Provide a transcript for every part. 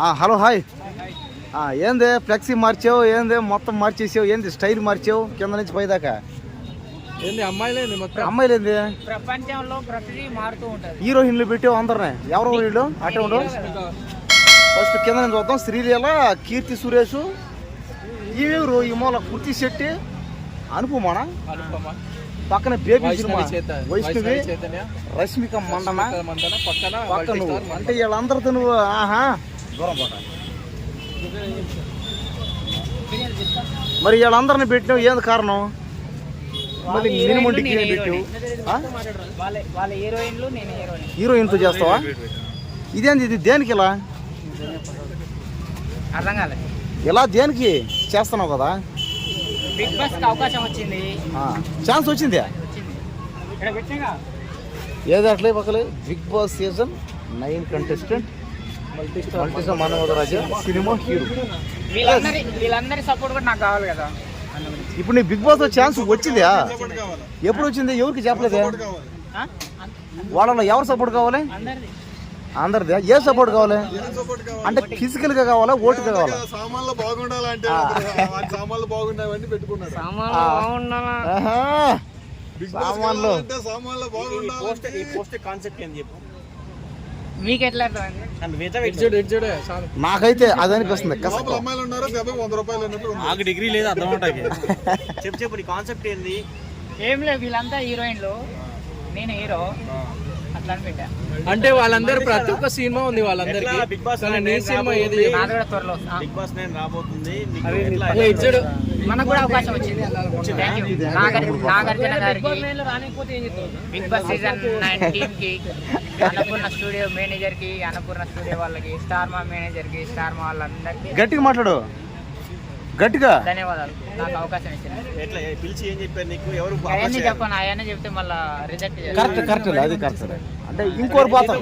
Hello hi. ఏంది flexi మార్చావు, ఏంది మొత్తం మార్చేసావు, ఏంది స్టైల్ మార్చావు కింద నుంచి పైదాకా? ఏంది అమ్మాయిలేంది మొత్తం? అమ్మాయిలేంది ప్రపంచంలో ప్రతిదీ మారుతూ ఉంటుంది. హీరోయిన్లు పెట్టావు అందరినీ. ఎవరు వీళ్ళు? అటే ఉండు. ఫస్ట్ కింద నుంచి చూద్దాం. శ్రీలీల, కీర్తి సురేష్, ఈవెవరు? ఈ మూల కుర్తి శెట్టి, అనుపమానా, పక్కన బేబీ సినిమా వైష్ణవి, రష్మిక మండన పక్కన. అంటే వీళ్ళందరితో నువ్వు దూరం పోట. మరి వీళ్ళందరినీ పెట్టినావు, ఏంది కారణం? మళ్ళీ మినిమం డిగ్రీ పెట్టావు. హీరోయిన్తో చేస్తావా? ఇదేంది, ఇది దేనికి ఇలా? అర్థం కాలే. ఇలా దేనికి చేస్తున్నావు కదా? బిగ్ బాస్ కి అవకాశం వచ్చింది, ఛాన్స్ వచ్చింది. ఏది అట్లే పక్కలే. Bigg Boss season 9 contestant multistar Manavaraju cinema hero. వీళ్ళందరి సపోర్ట్ కూడా నాకు కావాలి కదా. ఇప్పుడు నీ బిగ్ బాస్ లో ఛాన్స్ వచ్చిందా? ఎప్పుడు వచ్చింది? ఎవరికి చెప్పలేదే? వాళ్ళలో ఎవరు సపోర్ట్ కావాలి? అందరిది. ఏ సపోర్ట్ కావాలి అంటే ఫిజికల్ గా కావాలా, ఓటుగా కావాలా? సామాన్లు బాగుండాలంటే సామాన్లు బాగుండాలని పెట్టుకున్నాడు. సామాన్లు కాన్సెప్ట్ ఏం చెప్పు మీకు ఎట్లా? నాకైతే అది అనిపిస్తుంది. అమ్మాయిలు ఉన్నారు, 100 రూపాయలు నాకు డిగ్రీ లేదు అర్థం ఉంటాయి. చెప్పు నీ కాన్సెప్ట్ ఏంది? ఏం లేదు, వీళ్ళంతా హీరోయిన్లు, నేను హీరో, అట్లా అని పెట్టా. అంటే వాళ్ళందరూ ప్రతి ఒక్క సినిమా ఉంది వాళ్ళందరికీ. బిగ్ బాస్ సినిమా ఏది? త్వరలో బిగ్ బాస్ నేను రాబోతుంది. మనకు కూడా అవకాశం వచ్చింది. నాగార్జున గారికి, బిగ్ బాస్ సీజన్ 9 టీమ్ కి, అన్నపూర్ణ స్టూడియో మేనేజర్ కి, అన్నపూర్ణ స్టూడియో వాళ్ళకి, స్టార్ మా మేనేజర్ కి, స్టార్ మా వాళ్ళందరికీ గట్టిగా మాట్లాడు, గట్టిగా ధన్యవాదాలు. నాకు అవకాశం ఇచ్చింది. ఎట్లా పిలిచి ఏం చెప్పారు నీకు? ఎవరు అవన్నీ చెప్పాను, అవన్నీ చెప్తే మళ్ళీ రిజెక్ట్ కరెక్ట్ అది కరెక్ట్. అంటే ఇంకోరు పోతారు,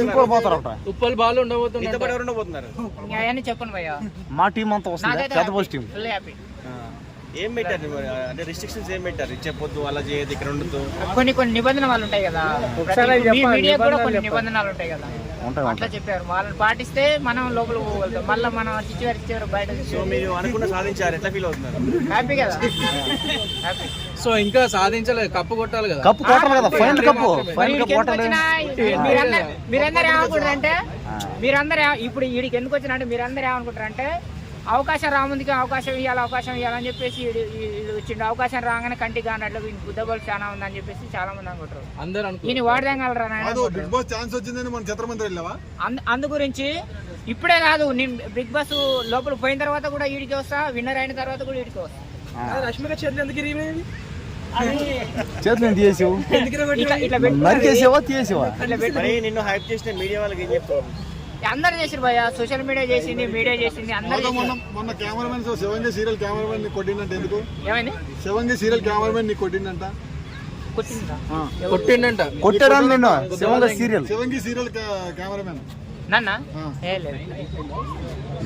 ఇంకోరు పోతారు. ఉప్పల్ బాల్ ఉండబోతున్నారు. అవన్నీ చెప్పను భయ్యా. మా టీం అంతా వస్తుంది, పెద్ద పోస్ట్ టీం. Full happy. ఏం పెట్టారు అంటే రిస్ట్రిక్షన్స్ ఏం పెట్టారు? చెప్పొద్దు, అలా చేయదు, ఇక్కడ ఉండదు, కొన్ని నిబంధనలు ఉంటాయి కదా. మీడియా కూడా కొన్ని నిబంధనలు ఉంటాయి కదా, అట్లా చెప్పారు. వాళ్ళని పాటిస్తే మనం లోపల పోగలుగుతాం. మళ్ళీ మనం చివరి బయట. సో మీరు అనుకున్న సాధించారు, ఎట్లా ఫీల్ అవుతున్నారు? హ్యాపీ కదా, హ్యాపీ. సో ఇంకా సాధించలేదు, కప్పు కొట్టాలి కదా. కప్పు కొట్టాలి కదా, ఫైనల్ కప్పు. మీరందరూ ఏమనుకుంటారంటే, మీరందరూ ఇప్పుడు వీడికి ఎందుకు వచ్చినంటే మీరందరూ ఏమనుకుంటారంటే, అవకాశం రాముందుకి అవకాశం ఇవ్వాలని చెప్పేసి వచ్చిండు. అవకాశం రాగానే కంటికి కానట్లు బుద్ధబలు చాలా ఉందని చెప్పేసి చాలా మంది అనుకుంటారు. ఈయన వాడదాగలరా? అందు గురించి ఇప్పుడే కాదు, నేను బిగ్ బాస్ లోపల పోయిన తర్వాత కూడా వీడికి వస్తా, విన్నర్ అయిన తర్వాత కూడా వీడికి వస్తా. రష్మిక చేతులు ఎందుకు చేతులు తీసేసావు? నిన్ను హైప్ చేసిన మీడియా వాళ్ళకి ఏం చెప్తావు? అందరు చేసారు భయ్య, సోషల్ మీడియా చేసింది, మీడియా చేసింది, అందరూ. మొన్న కెమెరామెన్ శివంగి సీరియల్ కెమెరామెన్ ని కొట్టిందంట, ఎందుకు? ఏమైంది? శివంగి సీరియల్ కెమెరామెన్ ని కొట్టిందంట. కొట్టిండంట. కొట్టాడు నిన్ను శివంగి సీరియల్ కెమెరామెన్ నన్నా?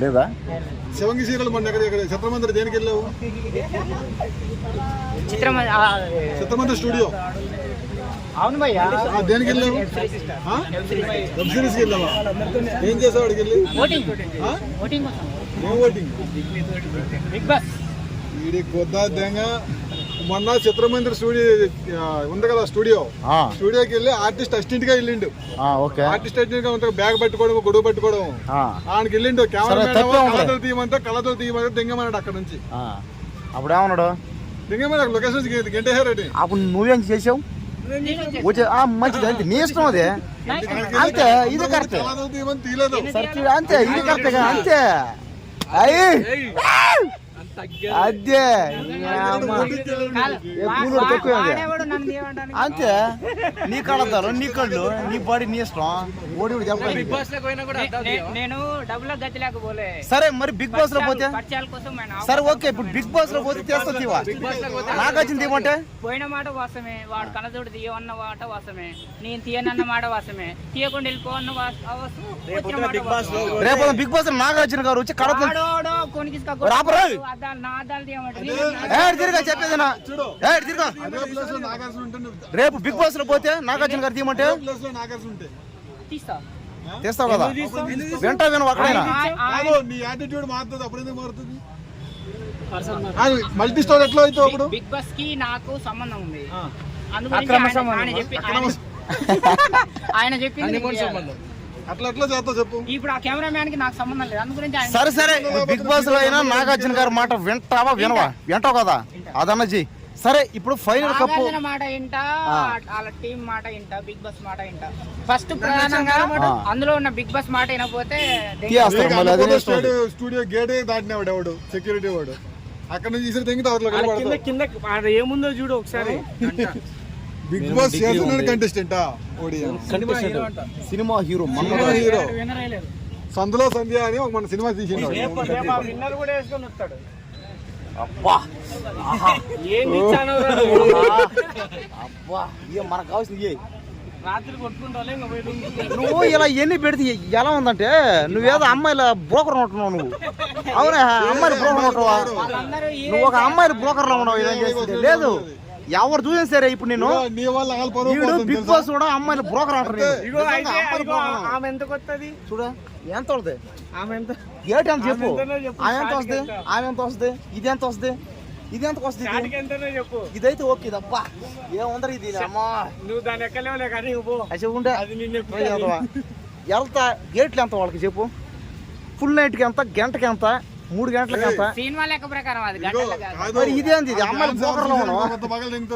లేదా? శివంగి సీరియల్ మొన్న ఎక్కడ చిత్రమందిర దేనికి వెళ్ళావు? చిత్రమందిర స్టూడియో. అవును భయ్య. దేనికి వెళ్ళావు? వెబ్ సిరీస్ వెళ్ళావా? ఏం చేసావు అడిగి వెళ్ళి? ఓటింగ్. ఏం ఓటింగ్? Big boss. వీడి కొద్దిగా మొన్న చిత్రమందిర స్టూడియో ఉంది కదా, స్టూడియోకి వెళ్ళి ఆర్టిస్ట్ అసిస్టెంట్ గా వెళ్ళిండు. ఆర్టిస్ట్ అసిస్టెంట్ గా ఉంటా, బ్యాగ్ పట్టుకోవడం, గొడవ పట్టుకోవడం. ఆయనకి వెళ్ళిండు. కెమెరా తీయమంటే కళ్ళతో తీయమంటే దింగమన్నాడు అక్కడ నుంచి. అప్పుడు ఏమన్నాడు? దింగమన్నాడు లొకేషన్ గంటేసారటి. అప్పుడు నువ్వేం చేసావు? మంచిది, అంతే నీ ఇష్టం. అదే అంతే, ఇది కరెక్ట్. అంతే, ఇది కరెక్ట్. అంతే. అదే అంతే. నీ కళ్ళద్దాలు, నీ కళ్ళు, నీ బాడీ, నీ ఇష్టం. ఓడి చెప్పండి. నేను డబ్బులో గతి లేకపోలే. సరే, మరి బిగ్ బాస్ లో పోతే సరే, ఓకే. ఇప్పుడు బిగ్ బాస్ లో పోతే తీస్తా. నాకు వచ్చింది తీయమంటే పోయిన మాట వాసమే, వాడు కళ్ళతోటి తీయవన్న మాట వాసమే, నేను తీయనన్న మాట వాసమే, తీయకుండా వెళ్ళిపోవన్న రేపు బిగ్ బాస్ లో నాగార్జున గారు వచ్చి కళ్ళతో చెప్పేదినా? రేపు బిగ్ బాస్ లో పోతే నాగార్జున గారు తీయమంటే తీస్తా. తీస్తావు కదా వింటా వినవు అక్కడైనా కాదు, నీ యాటిట్యూడ్ మారుతుంది, అప్పుడు ఎందుకు మారుతుంది? మల్టీ స్టోర్ ఎట్లా అవుతావు అప్పుడు? బిగ్ బాస్ కి నాకు సంబంధం ఉంది ఆయన చెప్పింది అట్లా ఎట్లా చేస్తావు చెప్పు. ఇప్పుడు ఆ కెమెరామ్యాన్ కి నాకు సంబంధం లేదు అందు గురించి సరే సరే బిగ్ బాస్ లో అయినా నాగార్జున గారి మాట వింటావా వినవా వింటావు కదా అదన్నజీ. సరే ఇప్పుడు ఫైనల్ కప్పు మాట వింటా వాళ్ళ టీం మాట వింటా బిగ్ బాస్ మాట వింటా ఫస్ట్ ప్రధానంగా అందులో ఉన్న బిగ్ బాస్ మాట వినకపోతే స్టూడియో గేట్ దాటినవాడు ఎవడు సెక్యూరిటీ వాడు అక్కడ నుంచి తీసి తెంగితే కింద ఏముందో చూడు ఒకసారి. బిగ్ బాస్ చేస్తున్నాడు కంటెస్టెంటా సినిమా హీరో హీరో సందులో సంధ్య అని ఒక మన సినిమా తీసిండు. విన్నర్ కూడా వేసుకొని వస్తాడు. అబ్బా ఏంది అబ్బా మనకు కావాల్సింది రాత్రి కొట్టుకుంటాలే నువ్వు ఇలా ఎన్ని పెడితే ఎలా ఉందంటే నువ్వేదో అమ్మాయిల బ్రోకర్ ఉంటున్నావు నువ్వు. అవునా అమ్మాయిల బ్రోకర్ ఉంటున్నావా? నువ్వు ఒక అమ్మాయిల బ్రోకర్ లో ఉన్నావు. ఏం చేస్తుంది లేదు ఎవరు చూసాను సరే ఇప్పుడు నేను బిగ్ బాస్ కూడా అమ్మాయిల బ్రోకర్ అంటారు. ఆమె ఎంత కొత్తది చూడ ఎంత అవుతుంది ఆమె ఎంత ఏటి ఎంత చెప్పు. ఆమె ఎంత వస్తుంది ఆమె ఎంత వస్తుంది ఇది ఎంత వస్తుంది ఇది ఎంత వస్తుంది చెప్పు. ఇదైతే ఓకే తప్ప ఏముందరు ఇది అమ్మా నువ్వు దాని ఎక్కలేవులే కానీ చెప్పుంటే వెళ్తా గేట్లు ఎంత వాళ్ళకి చెప్పు. ఫుల్ నైట్ కి ఎంత గంటకి ఎంత 3 గంటలకి ఎంత సినిమా లెక్క ప్రకారం అది మరి ఇదేంది ఇది అమ్మాయిల బ్రోకర్లో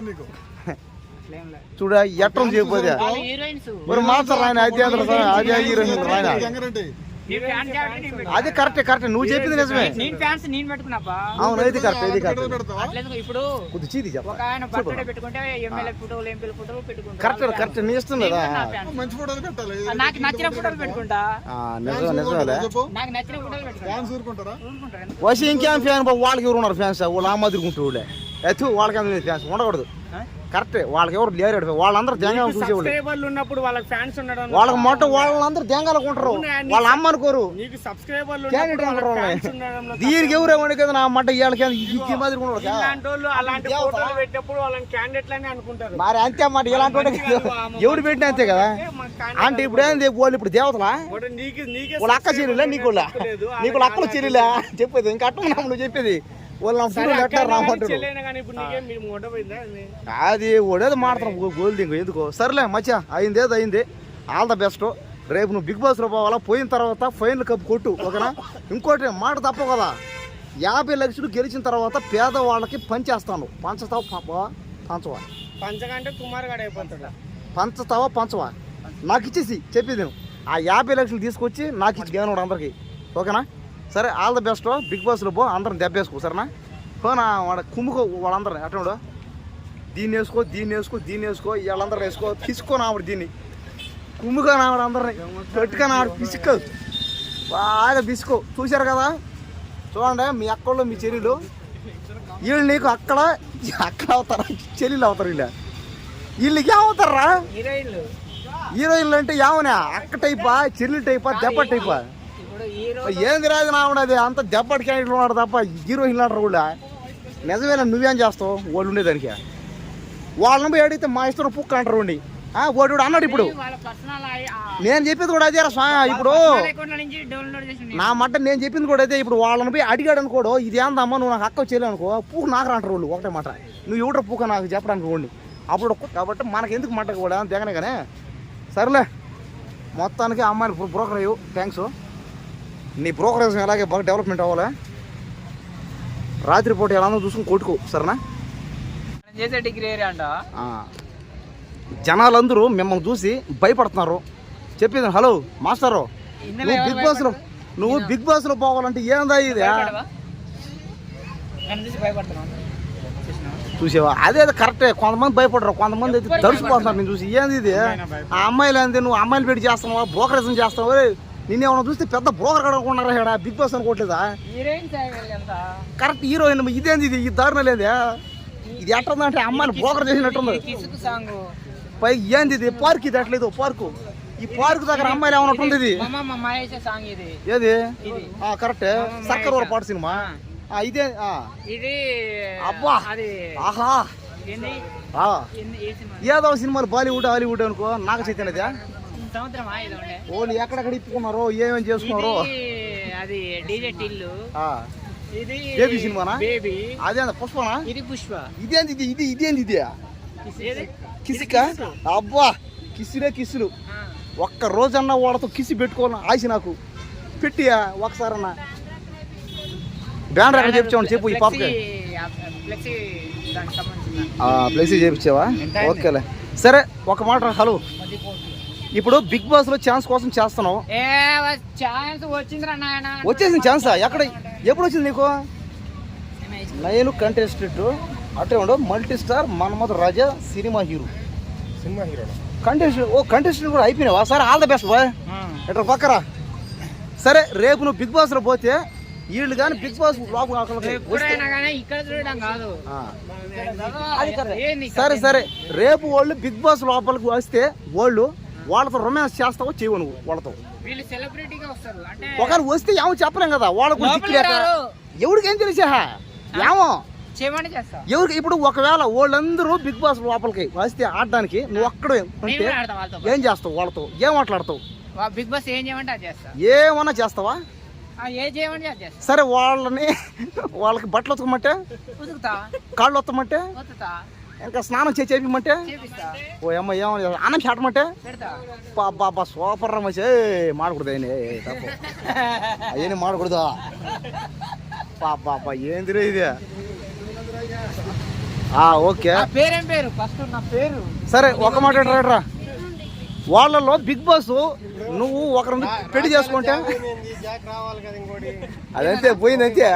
నీకు చూడ ఎట్టం చెప్పేది మరి మాత్రం ఆయన అదే హీరోయిన్ ఆయన అది కరెక్టే కరెక్టే నువ్వు చెప్పింది నిజమే. అవును ఇది కరెక్ట్ ఇది కరెక్ట్. ఇప్పుడు ఒక ఆయన బర్త్డే పెట్టుకుంటే ఎమ్మెల్యే ఫోటోలు ఎంపీల ఫోటోలు పెట్టుకుంటా కరెక్ట్ కరెక్ట్ నీ ఇస్తుంది కదా. మంచి ఫోటోలు పెట్టాలి. నాకు నచ్చిన ఫోటోలు పెట్టుకుంటా నిజమే నిజమేలే నాకు నచ్చిన ఫోటోలు పెట్టుకుంటా. వచ్చి ఇంకేం ఫ్యాన్ వాళ్ళకి ఎవరు ఉన్నారు ఫ్యాన్స్ వాళ్ళు ఆ మాదిరికుంటూ వాళ్ళకి ఫ్యాన్స్ ఉండకూడదు. కరెక్ట్ వాళ్ళకి ఎవరు లేరు వాళ్ళందరూ దేంగాలు చూసేవాళ్ళు ఉన్నప్పుడు వాళ్ళకి ఫ్యాన్స్ ఉండడం వాళ్ళకి మొట్ట వాళ్ళందరూ దేంగాలు ఉంటారు వాళ్ళ అమ్మ అనుకోరు దీనికి ఎవరేమని కదా నా మట్ట వీళ్ళకి మాదిరి మరి అంతే అన్నమాట ఇలాంటి ఎవరు పెట్టిన అంతే కదా. అంటే ఇప్పుడు ఏంది వాళ్ళు ఇప్పుడు దేవతలా వాళ్ళ అక్క చెల్లిలే నీకు నీకు అక్కలు చెల్లిలే చెప్పేది ఇంకా అట్ట నువ్వు చెప్పేది అది ఒడేది మాడతాం గోల్డింగ్ ఎందుకో. సర్లే మచ్చా అయింది ఏది అయింది ఆల్ ద బెస్ట్. రేపు నువ్వు బిగ్ బాస్లో పోవాలా పోయిన తర్వాత ఫైనల్ కప్ కొట్టు ఓకేనా. ఇంకోటి మాట తప్ప కదా 50 లక్షలు గెలిచిన తర్వాత పేదవాళ్ళకి పంచేస్తాను. పంచుతావు పంచవా పంచకంటే కుమార్ గడ అయిపోతాడు. పంచుతావా పంచవా నాకు ఇచ్చేసి చెప్పేది నేను ఆ 50 లక్షలు తీసుకొచ్చి నాకు ఇచ్చి గేనోడు అందరికి ఓకేనా. సరే ఆల్ ద బెస్ట్ బిగ్ బాస్లో పో అందరం దెబ్బేసుకో సరేనా. పోనా వాడు కుమ్ముకో వాళ్ళందరినీ అటు దీన్ని వేసుకో దీన్ని వేసుకో దీన్ని వేసుకో వీళ్ళందరూ వేసుకో పిసుకో నావిడ దీన్ని కుమ్ముగా నావిడ అందరినీ గట్టిగా నావిడ పిసుకో బాగా పిసుకో. చూశారు కదా చూడండి మీ అక్కళ్ళు మీ చెల్లెలు వీళ్ళు నీకు అక్కడ అవుతారా చెల్లెలు అవుతారు వీళ్ళు వీళ్ళకి ఏమవుతారా హీరోయిన్లు అంటే ఏమన్నా అక్క టైపా చెల్లి టైపా దెబ్బ టైపా ఏంది రాదు నావుడది అంత దెబ్బటి క్యాండిడేట్లు ఉన్నాడు తప్ప హీరోయిన్లు అంటారు కూడా. నిజమేనా నువ్వేం చేస్తావు వాళ్ళు ఉండేదానికి వాళ్ళని పోయి అడిగితే మా ఇష్టం పుక్క అంటారు ఉండి వాడు అన్నాడు. ఇప్పుడు నేను చెప్పింది కూడా అదే ఇప్పుడు నా మట్ట నేను చెప్పింది కూడా అదే. ఇప్పుడు వాళ్ళని పోయి అడిగాడు అనుకోడు ఇది ఏందమ్మా నువ్వు నాకు అక్క చేయలేవు అనుకో పూక నాకు అంటారు వాళ్ళు ఒకటే మాట నువ్వు ఎవడో పూక నాకు చెప్పడానికి ఉండి అప్పుడు కాబట్టి మనకి ఎందుకు మట్ట కూడా దిగనే కానీ. సరేలే మొత్తానికి అమ్మాయిని బ్రోకర్ అయ్యు థ్యాంక్స్. నీ బ్రోకరేజ్ అలాగే బాగా డెవలప్మెంట్ అవ్వాలి. రాత్రి పూట ఎలా చూసుకుని కొట్టుకో సరేనా. జనాలందరూ మిమ్మల్ని చూసి భయపడుతున్నారు. చెప్పేది హలో మాస్టరు నువ్వు బిగ్ బాస్లో పోవాలంటే ఏందా ఇది చూసావా అదే కరెక్టే. కొంతమంది భయపడరు కొంతమంది అయితే తడిసిపోతున్నారు నేను చూసి ఏంది ఇది ఆ అమ్మాయిలు ఏంది నువ్వు అమ్మాయిలు పెట్టి చేస్తున్నావా బ్రోకరేజ్ చేస్తున్నావు నిన్నేమన్నా చూస్తే పెద్ద బ్రోకర్ కడుకున్నారా ఇక్కడ బిగ్ బాస్ అనుకోవట్లేదా కరెక్ట్ హీరోయిన్ ఇదేంది ఇది ఈ దారుణ లేదా ఇది ఎట్టుందంటే అమ్మాయిని బ్రోకర్ చేసినట్టుంది. పై ఏంది ఇది పార్క్ ఇది అట్లేదు పార్కు ఈ పార్క్ దగ్గర అమ్మాయిలు ఏమన్నట్టుంది ఇది ఏది కరెక్టే సర్కర్ పాట సినిమా ఇదే అబ్బా ఆహా ఏదో సినిమాలు బాలీవుడ్ హాలీవుడ్ అనుకో నాగ చైతన్యదా సంవత్సరమా ఇది ఉండే వాళ్ళు ఎక్కడెక్కడ ఇప్పుకున్నారో ఏమేమి చేసుకున్నారో ఇది అది డీజే టిల్లు ఇది బేబీ సినిమానా బేబీ అదే పుష్పనా ఇది పుష్ప ఇదేంది ఇదేంది ఇది ఏది? కిసికా అబ్బా కిసులు ఒక్క రోజన్నా వాళ్ళతో కిసి పెట్టుకోవాలని ఆశ నాకు పెట్టియా ఒకసారన్నా బ్యానర్ ఎక్కడ చెప్తావు చెప్పు ఈ పాపకి ఫ్లెక్సీ దానికి సంబంధించిన ప్లేస్ చేపించావా ఓకేలే సరే ఒక మాట హలో ఇప్పుడు బిగ్ బాస్ లో ఛాన్స్ కోసం చేస్తున్నావు ఛాన్స్ వచ్చిందిరా నాయన వచ్చేసింది ఛాన్సా ఎప్పుడు వచ్చింది నీకు 9 కంటెస్టెంట్ అటే ఉండు మల్టీ స్టార్ మన్మథ్ రాజా సినిమా హీరో కంటెస్టెంట్ కూడా అయిపోయినావా సరే ఆల్ ద బెస్ట్ బాయ్ ఎట్లా పక్కరా సరే రేపు నువ్వు బిగ్ బాస్ లో పోతే వీళ్ళు కానీ బిగ్ బాస్ ఇక్కడ చూడడం కాదు సరే రేపు వాళ్ళు బిగ్ బాస్ లోపలికి వస్తే వాళ్ళతో రొమాన్స్ చేస్తావో చేయవు నువ్వు వాళ్ళతో వీళ్ళు సెలబ్రిటీగా వస్తారు అంటే ఒకరు వస్తే ఏమో చెప్పలేం కదా వాళ్ళకు ఎవరికి ఏం తెలిసా ఏమో చేయమని చేస్తా ఎవరికి ఇప్పుడు ఒకవేళ వాళ్ళందరూ బిగ్ బాస్ లోపలికి వస్తే ఆడడానికి నువ్వు ఒక్కడే ఉంటే ఏం చేస్తావు వాళ్ళతో ఏం మాట్లాడతావు బిగ్ బాస్ ఏం చేయమంటే అది చేస్తా ఏమన్నా చేస్తావా ఏం చేయమంటే అది చేస్తా సరే వాళ్ళకి బట్టలు ఉతకమంటే ఉతుకుతా కాళ్ళు వత్తమంటే ఉతుకుతా ఇంకా స్నానం చేపిమంటే చేపిస్తా ఓ అమ్మ ఏమని అన్నం చాటమంటే పెడతా బాబా సూపర్ రమ్మచ్చే మాడకూడదు అవన్నీ మాడకూడదా బాబా ఏందిరే ఇది ఓకే పేరేం పేరు ఫస్ట్ నా పేరు సరే ఒక మాట రా వాళ్ళలో బిగ్ బాస్ నువ్వు ఒకరిని పెళ్లి చేసుకుంటే రావాలి కదా ఇంకోటి అదంతే పోయిందంతే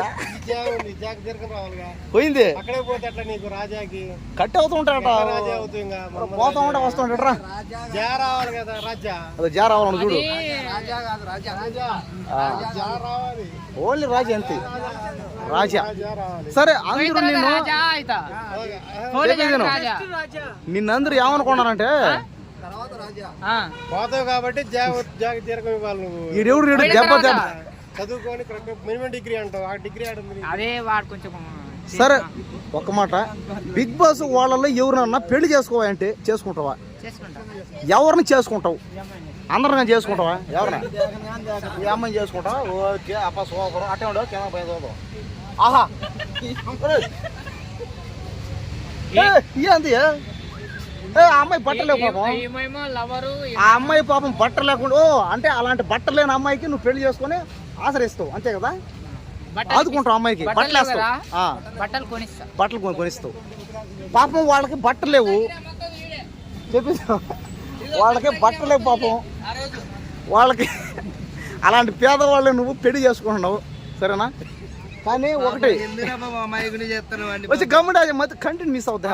పోయింది అక్కడే పోతే అట్లా నీకు రాజాకి కట్ అవుతుంటాడట రాజా అవుతూ ఇంకా పోతా ఉంటే వస్తుంటాడరా జా రావాలి కదా రాజా అదే జా రావాలని చూడు రాజా కాదు రాజా జా రావాలి ఓన్లీ రాజా అంతే రాజా జా రావాలి సరే అందరూ నిన్ను రాజా అయితా రాజా నిన్నందరూ ఏమనుకున్నారంటే పోతావు కాబట్టి జాగ తీరకం ఇవ్వాలి నువ్వు ఈడెవడు దెబ్బ చదువుకొని మినిమం డిగ్రీ అంటావు ఆ డిగ్రీ ఆడుతుంది అదే వాడు కొంచెం సరే ఒక మాట బిగ్ బాస్ వాళ్ళలో ఎవరినన్నా పెళ్లి చేసుకోవాలంటే చేసుకుంటావా చేసుకుంటా ఎవరిని చేసుకుంటావు అందరిని చేసుకుంటావా ఎవరిని ఈ అమ్మాయిని చేసుకుంటావా ఓకే అప్ప సోపరం అట్టే ఉండవు కింద పోయి చూద్దాం ఆహా ఏంది ఆ అమ్మాయి బట్టలేవు పాపం ఆ అమ్మాయి పాపం బట్టలు లేకుండా అంటే అలాంటి బట్టలు లేని అమ్మాయికి నువ్వు పెళ్లి చేసుకొని ఆశ్రయిస్తావు అంతే కదా ఆదుకుంటావు అమ్మాయికి బట్టలు వేస్తావు బట్టలు కొనిస్తావు పాపం వాళ్ళకి బట్టలు లేవు చెప్పేసావు వాళ్ళకి బట్టలు లేవు పాపం వాళ్ళకి అలాంటి పేదవాళ్ళు నువ్వు పెళ్లి చేసుకుంటున్నావు సరేనా కానీ ఒకటి వచ్చి గమ్ముడా కంటెంట్ మిస్ అవుతా